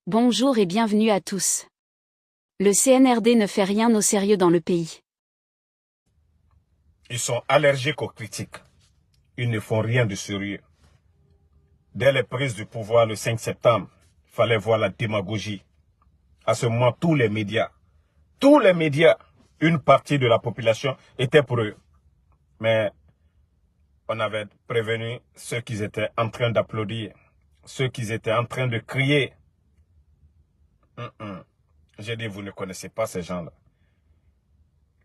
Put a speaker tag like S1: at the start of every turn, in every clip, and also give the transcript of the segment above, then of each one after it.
S1: Bonjour et bienvenue à tous. Le CNRD ne fait rien au sérieux dans le pays.
S2: Ils sont allergiques aux critiques. Ils ne font rien de sérieux. Dès les prises du pouvoir le 5 septembre, il fallait voir la démagogie. À ce moment, tous les médias, une partie de la population était pour eux. Mais on avait prévenu ceux qui étaient en train d'applaudir, ceux qui étaient en train de crier. J'ai dit, vous ne connaissez pas ces gens-là.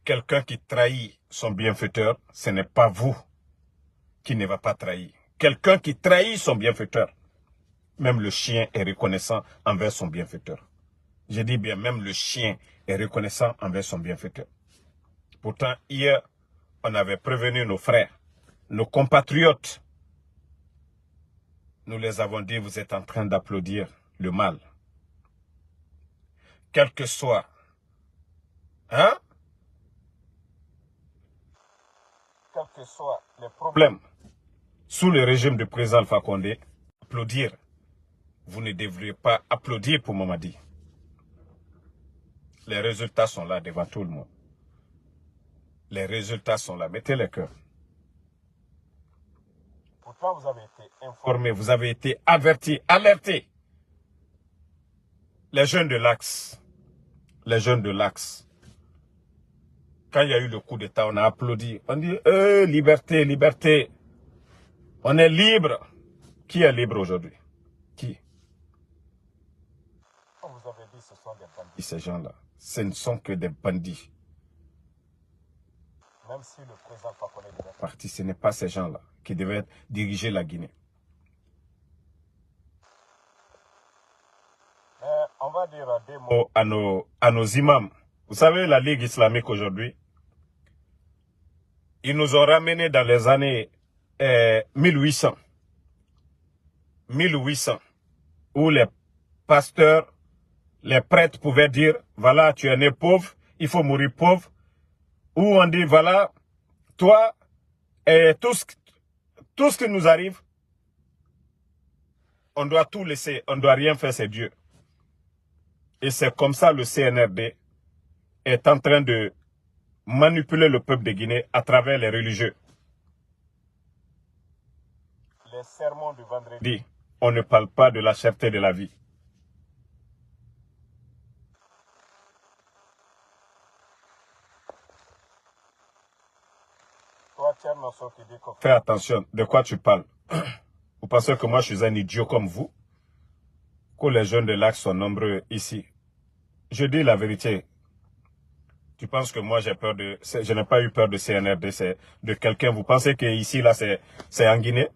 S2: Quelqu'un qui trahit son bienfaiteur, ce n'est pas vous qui ne va pas trahir. Quelqu'un qui trahit son bienfaiteur, même le chien est reconnaissant envers son bienfaiteur. Je dis bien, même le chien est reconnaissant envers son bienfaiteur. Pourtant, hier, on avait prévenu nos frères, nos compatriotes. Nous les avons dit, vous êtes en train d'applaudir le mal. Quel que soit, quels que soient les problèmes sous le régime du président Alpha Condé, applaudir. Vous ne devriez pas applaudir pour Mamadi. Les résultats sont là devant tout le monde. Les résultats sont là. Mettez les cœurs. Pourtant, vous avez été informés, vous avez été avertis, alertés. Les jeunes de l'Axe, quand il y a eu le coup d'État, on a applaudi. On dit, liberté, liberté. On est libre. Qui est libre aujourd'hui? Qui? On vous avait dit, ce sont des bandits, ces gens-là. Ce ne sont que des bandits. Même si le président Fakonde est parti, ce n'est pas ces gens-là qui devaient diriger la Guinée. On va dire des mots à nos imams. Vous savez, la Ligue islamique aujourd'hui, ils nous ont ramenés dans les années 1800, où les pasteurs, les prêtres pouvaient dire, voilà, tu es né pauvre, il faut mourir pauvre. Où on dit, voilà, toi, tout ce qui nous arrive, on doit tout laisser, on ne doit rien faire, c'est Dieu. Et c'est comme ça le CNRD est en train de manipuler le peuple de Guinée à travers les religieux. Les sermons du vendredi, on ne parle pas de la cherté de la vie. Toi, Tchernosso, qui dit fais attention, de quoi tu parles? Vous pensez que moi je suis un idiot comme vous? Que les jeunes de l'Axe sont nombreux ici. Je dis la vérité. Tu penses que moi j'ai peur de... Je n'ai pas eu peur de CNRD, c'est de quelqu'un. Vous pensez que ici, là, c'est en Guinée?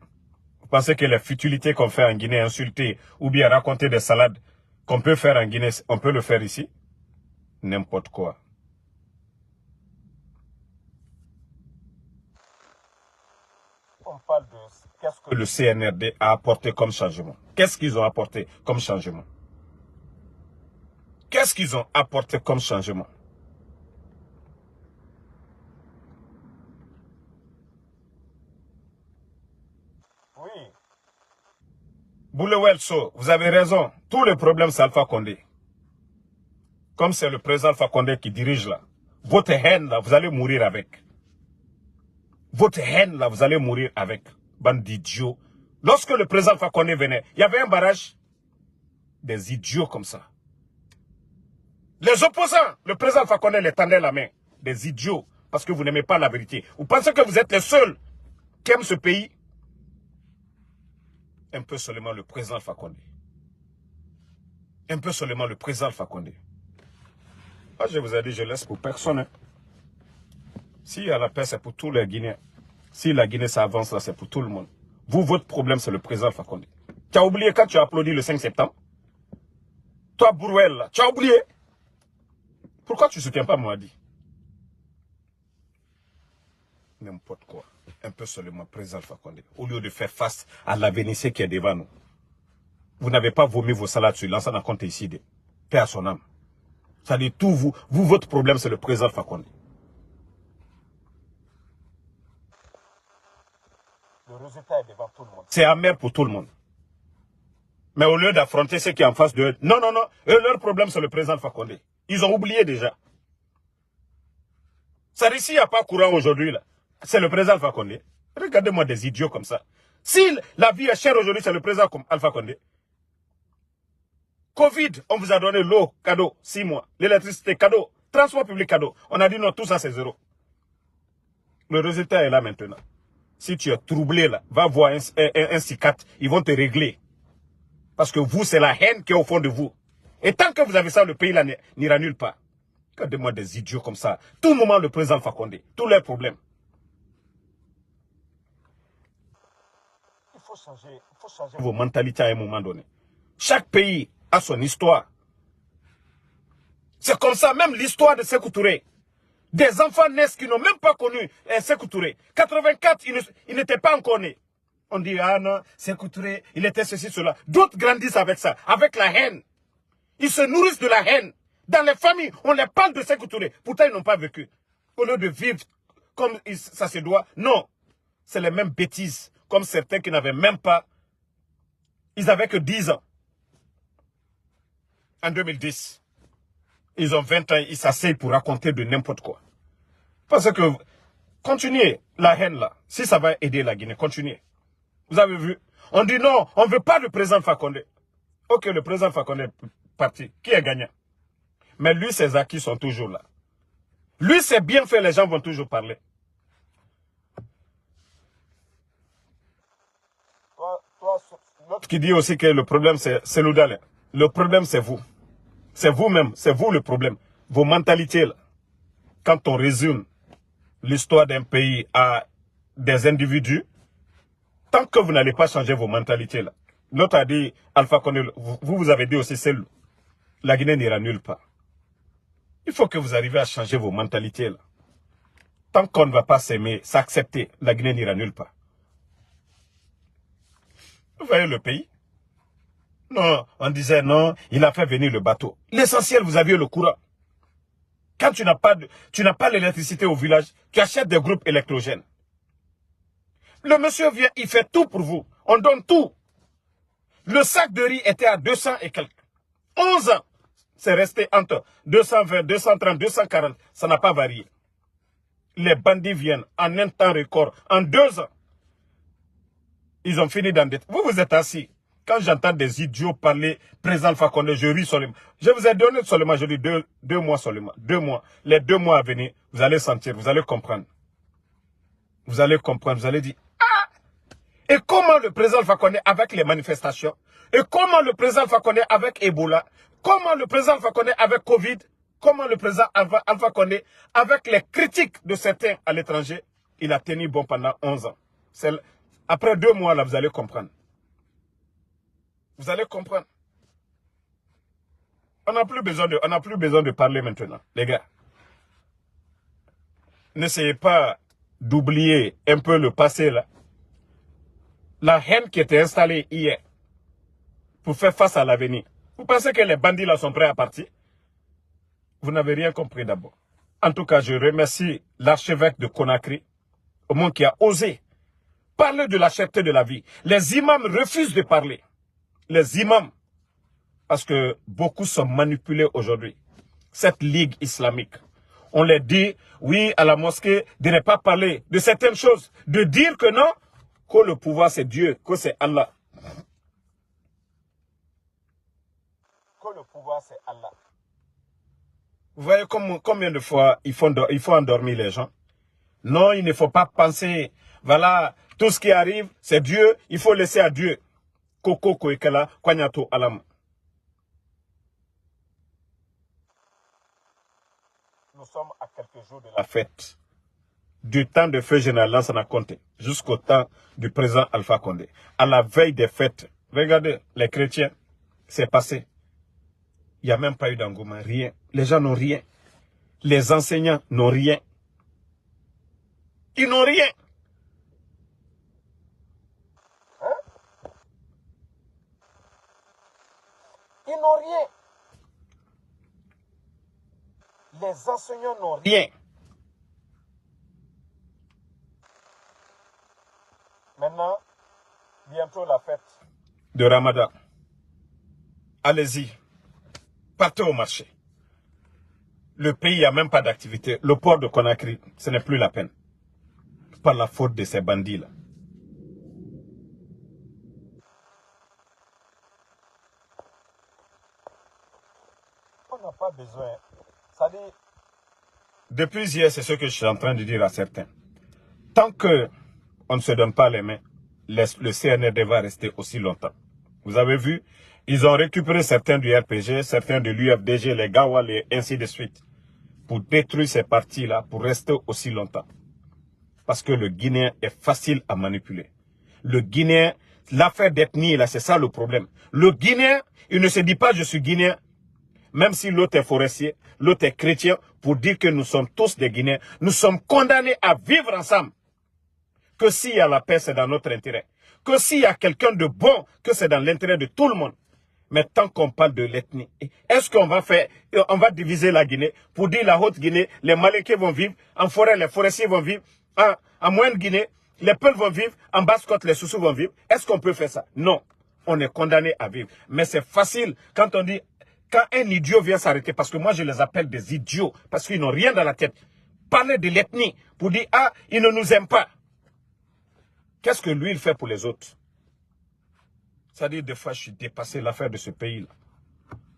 S2: Vous pensez que les futilités qu'on fait en Guinée, insulter ou bien raconter des salades qu'on peut faire en Guinée, on peut le faire ici? N'importe quoi. On parle de qu'est-ce que le CNRD a apporté comme changement. Qu'est-ce qu'ils ont apporté comme changement? Qu'est-ce qu'ils ont apporté comme changement? Oui. Boulewelso, vous avez raison. Tous les problèmes, c'est Alpha Condé. Comme c'est le président Alpha Condé qui dirige là. Votre haine là, vous allez mourir avec. Votre haine là, vous allez mourir avec. Bande d'idiots. Lorsque le président Alpha Condé venait, il y avait un barrage. Des idiots comme ça. Les opposants, le président Alpha Condé les tendait la main. Des idiots. Parce que vous n'aimez pas la vérité. Vous pensez que vous êtes les seuls qui aiment ce pays? Un peu seulement le président Alpha Condé. Un peu seulement le président Alpha Condé. Moi, je vous ai dit, je laisse pour personne. S'il y a la paix, c'est pour tous les Guinéens. Si la Guinée s'avance là, c'est pour tout le monde. Vous, votre problème, c'est le président Alpha Condé. Tu as oublié quand tu as applaudi le 5 septembre? Toi, Brouel, là, tu as oublié? Pourquoi tu ne soutiens pas Mamadi? N'importe quoi. Un peu seulement président Alpha Condé. Au lieu de faire face à la Vénétie qui est devant nous. Vous n'avez pas vomi vos salades sur l'ensemble compte ici. Paix à son âme. Ça dit tout vous, votre problème, c'est le président Alpha Condé. Le résultat est devant tout le monde. C'est amer pour tout le monde. Mais au lieu d'affronter ceux qui sont en face d'eux, non, non, non, eux, leur problème, c'est le président Alpha Condé. Ils ont oublié déjà. Ça ici, il n'y a pas courant aujourd'hui, là. C'est le président Alpha Condé. Regardez-moi des idiots comme ça. Si la vie est chère aujourd'hui, c'est le président Alpha Condé. Covid, on vous a donné l'eau, cadeau, 6 mois. L'électricité, cadeau. Transport public, cadeau. On a dit non, tout ça, c'est zéro. Le résultat est là maintenant. Si tu es troublé, là, va voir un psychiatre. Ils vont te régler. Parce que vous, c'est la haine qui est au fond de vous. Et tant que vous avez ça, le pays là n'ira nulle part. Regardez-moi des idiots comme ça. Tout moment, le président Alpha Condé. Tous leurs problèmes. Il faut changer vos mentalités à un moment donné. Chaque pays a son histoire. C'est comme ça, même l'histoire de Sékou Touré. Des enfants naissent qui n'ont même pas connu Sékou Touré. 84, ils n'étaient pas encore nés. On dit, ah non, Sékou Touré, il était ceci, cela. D'autres grandissent avec ça, avec la haine. Ils se nourrissent de la haine. Dans les familles, on les parle de Sékou Touré. Pourtant, ils n'ont pas vécu. Au lieu de vivre comme ça se doit, non. C'est les mêmes bêtises. Comme certains qui n'avaient même pas, ils n'avaient que 10 ans. En 2010. Ils ont 20 ans, ils s'asseyent pour raconter de n'importe quoi. Parce que, continuez la haine là. Si ça va aider la Guinée, continuez. Vous avez vu? On dit non, on ne veut pas le président Alpha Condé. Ok, le président Alpha Condé est parti. Qui est gagnant? Mais lui, ses acquis sont toujours là. Lui, c'est bien fait, les gens vont toujours parler. L'autre qui dit aussi que le problème, c'est l'Oudalé. Le problème, c'est vous. C'est vous-même, c'est vous le problème. Vos mentalités, là. Quand on résume l'histoire d'un pays à des individus, tant que vous n'allez pas changer vos mentalités, là. L'autre a dit, Alpha Condé, vous avez dit aussi, c'est la Guinée n'ira nulle part. Il faut que vous arriviez à changer vos mentalités, là. Tant qu'on ne va pas s'aimer, s'accepter, la Guinée n'ira nulle part. Vous voyez le pays? Non, on disait non, il a fait venir le bateau. L'essentiel, vous aviez le courant. Quand tu n'as pas l'électricité au village, tu achètes des groupes électrogènes. Le monsieur vient, il fait tout pour vous. On donne tout. Le sac de riz était à 200 et quelques. 11 ans, c'est resté entre 220, 230, 240. Ça n'a pas varié. Les bandits viennent en un temps record, en 2 ans. Ils ont fini d'endetter. Vous êtes assis. Quand j'entends des idiots parler, président Alpha Condé, je ris seulement. Je vous ai donné seulement, je dis 2 mois seulement. 2 mois. Les 2 mois à venir, vous allez sentir, vous allez comprendre. Vous allez comprendre, vous allez dire, ah! Et comment le président Alpha Condé avec les manifestations? Et comment le président Alpha Condé avec Ebola? Comment le président Alpha Condé avec Covid? Comment le président Alpha Condé avec les critiques de certains à l'étranger? Il a tenu bon pendant 11 ans. Après 2 mois, là, vous allez comprendre. Vous allez comprendre. On n'a plus besoin de parler maintenant, les gars. N'essayez pas d'oublier un peu le passé, là. La haine qui était installée hier pour faire face à l'avenir. Vous pensez que les bandits là sont prêts à partir? Vous n'avez rien compris d'abord. En tout cas, je remercie l'archevêque de Conakry, au monde qui a osé parler de la cherté de la vie. Les imams refusent de parler. Les imams, parce que beaucoup sont manipulés aujourd'hui. Cette ligue islamique, on les dit, oui, à la mosquée, de ne pas parler de certaines choses, de dire que non, que le pouvoir c'est Dieu, que c'est Allah. Que le pouvoir c'est Allah. Vous voyez combien de fois il faut endormir les gens? Non, il ne faut pas penser, voilà, tout ce qui arrive, c'est Dieu, il faut laisser à Dieu. Koko Koekela, Kwanyato Alam. Nous sommes à quelques jours de la fête. Du temps de feu général Lansana Conté jusqu'au temps du président Alpha Condé. À la veille des fêtes, regardez, les chrétiens, c'est passé. Il n'y a même pas eu d'engouement, rien. Les gens n'ont rien. Les enseignants n'ont rien. Ils n'ont rien. Hein? Ils n'ont rien. Les enseignants n'ont rien. Maintenant, bientôt la fête de Ramadan. allez-y, partez au marché. Le pays n'a même pas d'activité. Le port de Conakry, ce n'est plus la peine. Par la faute de ces bandits-là. On n'a pas besoin. Ça dit, depuis hier, c'est ce que je suis en train de dire à certains. Tant qu'on ne se donne pas les mains, le CNRD va rester aussi longtemps. Vous avez vu, ils ont récupéré certains du RPG, certains de l'UFDG, les Gawal et ainsi de suite, pour détruire ces partis-là, pour rester aussi longtemps. Parce que le Guinéen est facile à manipuler. Le Guinéen, l'affaire d'ethnie, là, c'est ça le problème. Le Guinéen, il ne se dit pas je suis Guinéen, même si l'autre est forestier, l'autre est chrétien, pour dire que nous sommes tous des Guinéens. Nous sommes condamnés à vivre ensemble. Que s'il y a la paix, c'est dans notre intérêt. Que s'il y a quelqu'un de bon, que c'est dans l'intérêt de tout le monde. Mais tant qu'on parle de l'ethnie, est-ce qu'on va diviser la Guinée pour dire la Haute-Guinée, les Malinké vont vivre, en forêt, les forestiers vont vivre, en Moyenne-Guinée, les Peuls vont vivre, en Basse-Côte, les Soussous vont vivre. Est-ce qu'on peut faire ça? Non. On est condamné à vivre. Mais c'est facile quand on dit, quand un idiot vient s'arrêter, parce que moi je les appelle des idiots, parce qu'ils n'ont rien dans la tête. Parler de l'ethnie pour dire, ah, ils ne nous aiment pas. Qu'est-ce que lui, il fait pour les autres? C'est-à-dire, des fois, je suis dépassé l'affaire de ce pays-là.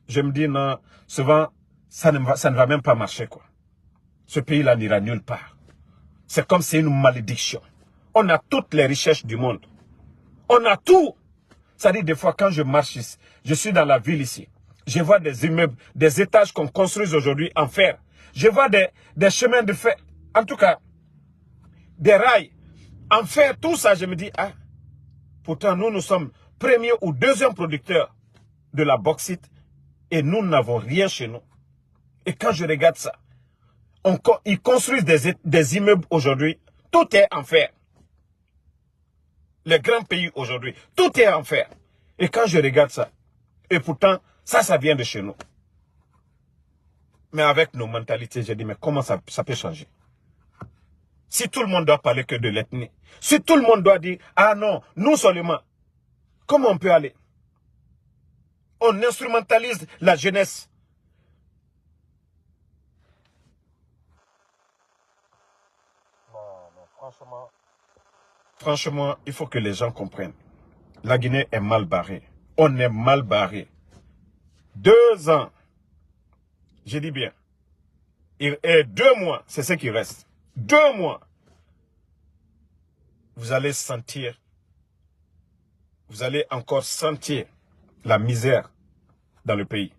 S2: Je me dis, non, souvent, ça ne va même pas marcher, quoi. Ce pays-là n'ira nulle part. C'est comme c'est une malédiction. On a toutes les richesses du monde. On a tout. C'est-à-dire, des fois, quand je marche ici, je suis dans la ville ici, je vois des immeubles, des étages qu'on construit aujourd'hui en fer. Je vois des chemins de fer, en tout cas, des rails en fer, tout ça, je me dis, ah, pourtant, nous sommes premier ou deuxième producteur de la bauxite et nous n'avons rien chez nous. Et quand je regarde ça, ils construisent des immeubles aujourd'hui, tout est en fer. Les grands pays aujourd'hui, tout est en fer. Et quand je regarde ça, et pourtant, ça vient de chez nous. Mais avec nos mentalités, j'ai dit, mais comment ça peut changer? Si tout le monde doit parler que de l'ethnie, si tout le monde doit dire, ah non, nous seulement, comment on peut aller? On instrumentalise la jeunesse. Non, franchement, il faut que les gens comprennent. La Guinée est mal barrée. On est mal barré. 2 ans, j'ai dit bien, et 2 mois, c'est ce qui reste. 2 mois, vous allez sentir, vous allez encore sentir la misère dans le pays.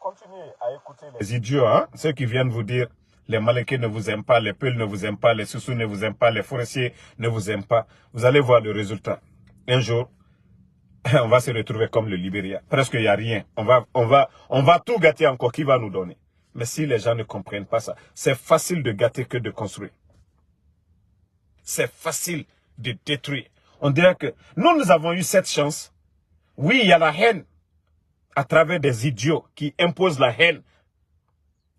S2: Continuez à écouter les idiots, hein, ceux qui viennent vous dire les Malinké ne vous aiment pas, les Peuls ne vous aiment pas, les Soussous ne vous aiment pas, les forestiers ne vous aiment pas. Vous allez voir le résultat. Un jour, on va se retrouver comme le Libéria. Presque il n'y a rien. On va tout gâter encore. Qui va nous donner? Mais si les gens ne comprennent pas ça, c'est facile de gâter que de construire. C'est facile de détruire. On dirait que nous avons eu cette chance. Oui, il y a la haine à travers des idiots qui imposent la haine.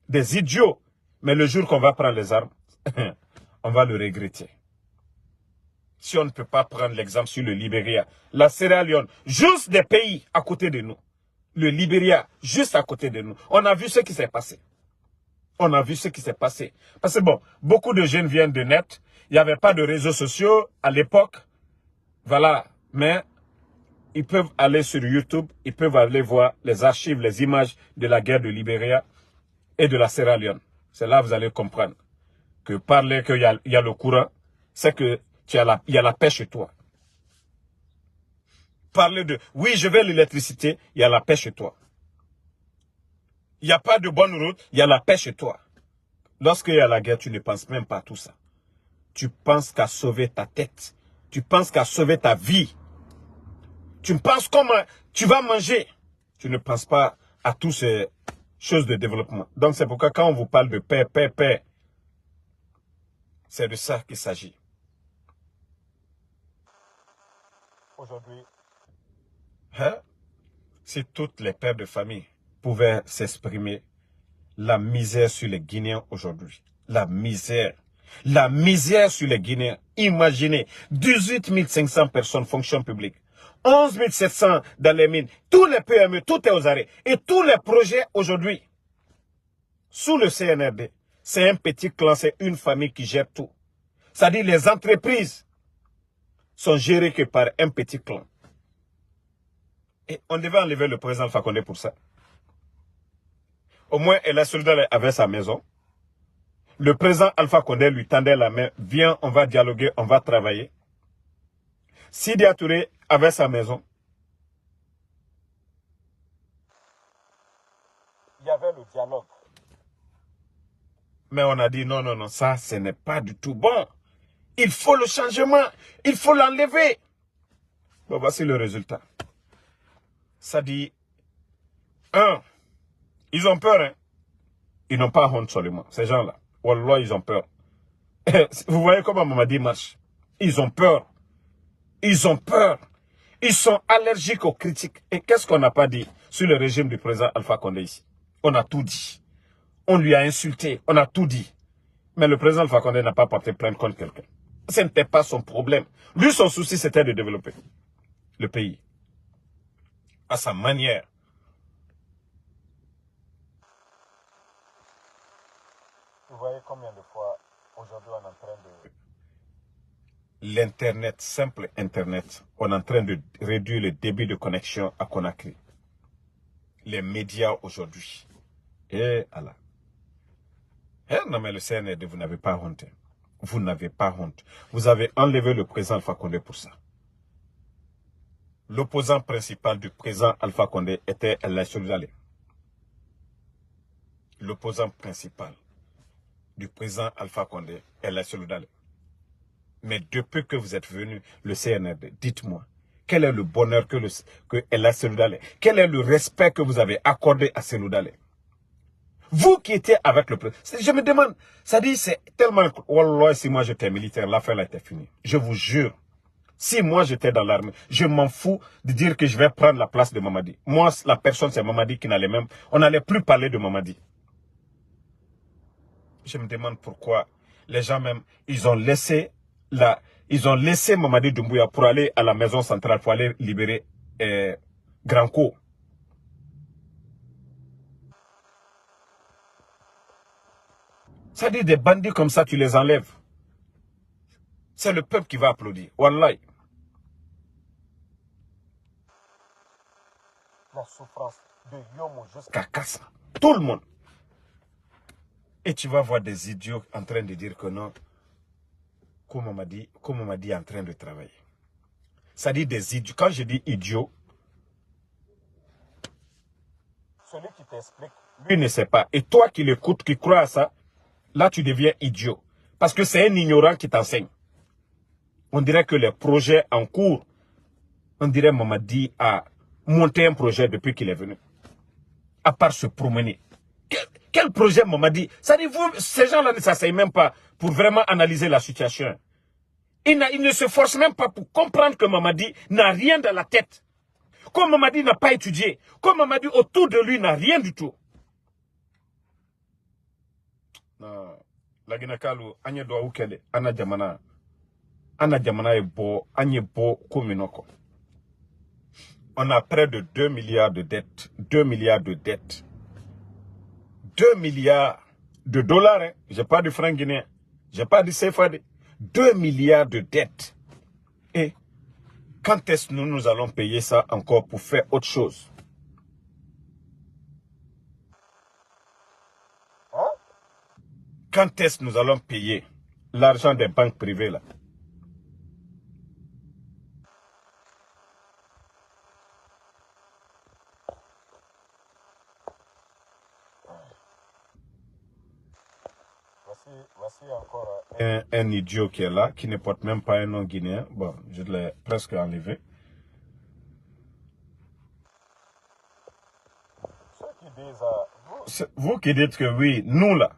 S2: Des idiots. Mais le jour qu'on va prendre les armes, on va le regretter. Si on ne peut pas prendre l'exemple sur le Libéria, la Sierra Leone, juste des pays à côté de nous. Le Libéria, juste à côté de nous. On a vu ce qui s'est passé. On a vu ce qui s'est passé. Parce que bon, beaucoup de jeunes viennent de net. Il n'y avait pas de réseaux sociaux à l'époque. Voilà. Mais ils peuvent aller sur YouTube. Ils peuvent aller voir les archives, les images de la guerre de Libéria et de la Sierra Leone. C'est là que vous allez comprendre que parler qu'il y a le courant, c'est que il y a la paix chez toi. Parler de, oui, je veux l'électricité, il y a la paix chez toi. Il n'y a pas de bonne route, il y a la paix chez toi. Lorsqu'il y a la guerre, tu ne penses même pas à tout ça. Tu penses qu'à sauver ta tête. Tu penses qu'à sauver ta vie. Tu penses comment tu vas manger. Tu ne penses pas à toutes ces choses de développement. Donc c'est pourquoi quand on vous parle de paix, paix, paix, c'est de ça qu'il s'agit. Aujourd'hui, hein? Si toutes les pères de famille pouvaient s'exprimer, la misère sur les Guinéens aujourd'hui, la misère, La misère sur les Guinéens. Imaginez, 18 500 personnes fonction publique. 11 700 dans les mines. Tous les PME, tout est aux arrêts. Et tous les projets aujourd'hui, sous le CNRD, c'est un petit clan, c'est une famille qui gère tout. C'est-à-dire les entreprises sont gérées que par un petit clan. Et on devait enlever le président Alpha Condé pour ça. Au moins, El Soldal avait sa maison. Le président Alpha Condé lui tendait la main. Viens, on va dialoguer, on va travailler. Sidi Touré avait sa maison. Il y avait le dialogue. Mais on a dit non, non, non, ça, ce n'est pas du tout bon. Il faut le changement. Il faut l'enlever. Bon, voici le résultat. Ça dit, ils ont peur, hein. Ils n'ont pas honte seulement, ces gens-là. Wallah, ils ont peur. Vous voyez comment Mamadi marche. Ils ont peur. Ils ont peur. Ils sont allergiques aux critiques. Et qu'est-ce qu'on n'a pas dit sur le régime du président Alpha Condé ici? On a tout dit. On lui a insulté. On a tout dit. Mais le président Alpha Condé n'a pas porté plainte contre quelqu'un. Ce n'était pas son problème. Lui, son souci, c'était de développer le pays. À sa manière. Vous voyez combien de fois aujourd'hui on est en train de... L'Internet, simple Internet, on est en train de réduire le débit de connexion à Conakry. Les médias aujourd'hui. Et Allah. Eh, non mais le CNRD, vous n'avez pas honte. Vous n'avez pas honte. Vous avez enlevé le président Alpha Condé pour ça. L'opposant principal du président Alpha Condé était El Soldal. L'opposant principal du président Alpha Condé est El Soldal. Mais depuis que vous êtes venu, le CNRD, dites-moi, quel est le bonheur que El Soldal, quel est le respect que vous avez accordé à Soldal? Vous qui étiez avec le président, je me demande, ça dit, c'est tellement... Wallah, si moi j'étais militaire, l'affaire était finie. Je vous jure, si moi j'étais dans l'armée, je m'en fous de dire que je vais prendre la place de Mamadi. Moi, la personne, c'est Mamadi qui n'allait même... On n'allait plus parler de Mamadi. Je me demande pourquoi les gens même, ils ont laissé Mamadi Doumbouya pour aller à la maison centrale, pour aller libérer Granco. Ça dit des bandits comme ça, tu les enlèves. C'est le peuple qui va applaudir. Wallahi. La souffrance de Yomo jusqu'à Kassa. Tout le monde. Et tu vas voir des idiots en train de dire que non. Comme on m'a dit en train de travailler. Ça dit des idiots. Quand je dis idiot, celui qui t'explique, lui ne sait pas. Et toi qui l'écoutes, qui crois à ça, là tu deviens idiot. Parce que c'est un ignorant qui t'enseigne. On dirait que les projets en cours, on dirait Mamadi a monté un projet depuis qu'il est venu. À part se promener. Quel projet Mamadi? Ça dit, vous, ces gens-là ne s'asseyent même pas pour vraiment analyser la situation. Ils ne se forcent même pas pour comprendre que Mamadi n'a rien dans la tête. Comme Mamadi n'a pas étudié. Comme Mamadi autour de lui n'a rien du tout. Non. La Guinée-Kalu, Anye doit ou kele, Ana Jamana est beau, Anye beau Kominoko. On a près de 2 milliards de dettes. 2 milliards de dettes. 2 milliards de dollars, hein. Je n'ai pas de francs guinéens. Je n'ai pas de CFA. 2 milliards de dettes. Et quand est-ce que nous allons payer ça encore pour faire autre chose? Hein? Quand est-ce que nous allons payer l'argent des banques privées là? Voici encore un idiot qui est là, qui ne porte même pas un nom guinéen. Bon, je l'ai presque enlevé. Ceux qui disent, vous qui dites que oui, nous là,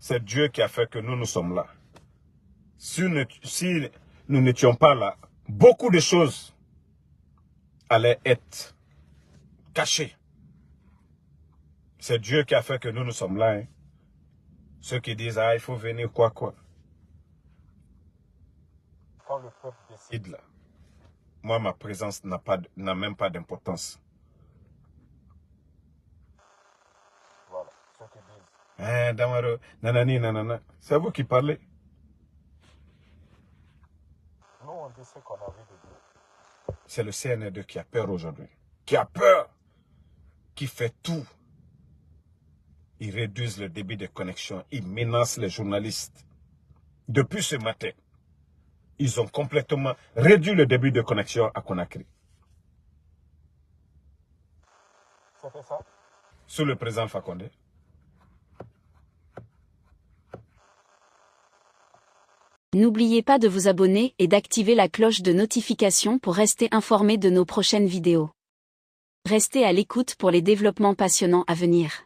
S2: c'est Dieu qui a fait que nous sommes là. Si nous n'étions pas là, beaucoup de choses allaient être cachées. C'est Dieu qui a fait que nous sommes là. Hein. Ceux qui disent, ah, il faut venir quoi. Quand le peuple décide là, moi, ma présence n'a même pas d'importance. Voilà, ceux qui disent. Damaro, nanani, nanana. C'est vous qui parlez. Nous, on dit ce qu'on a envie de dire. C'est le CNRD qui a peur aujourd'hui. Qui a peur. Qui fait tout. Ils réduisent le débit de connexion. Ils menacent les journalistes. Depuis ce matin, ils ont complètement réduit le débit de connexion à Conakry. C'était ça? Sous le président Fakonde.
S1: N'oubliez pas de vous abonner et d'activer la cloche de notification pour rester informé de nos prochaines vidéos. Restez à l'écoute pour les développements passionnants à venir.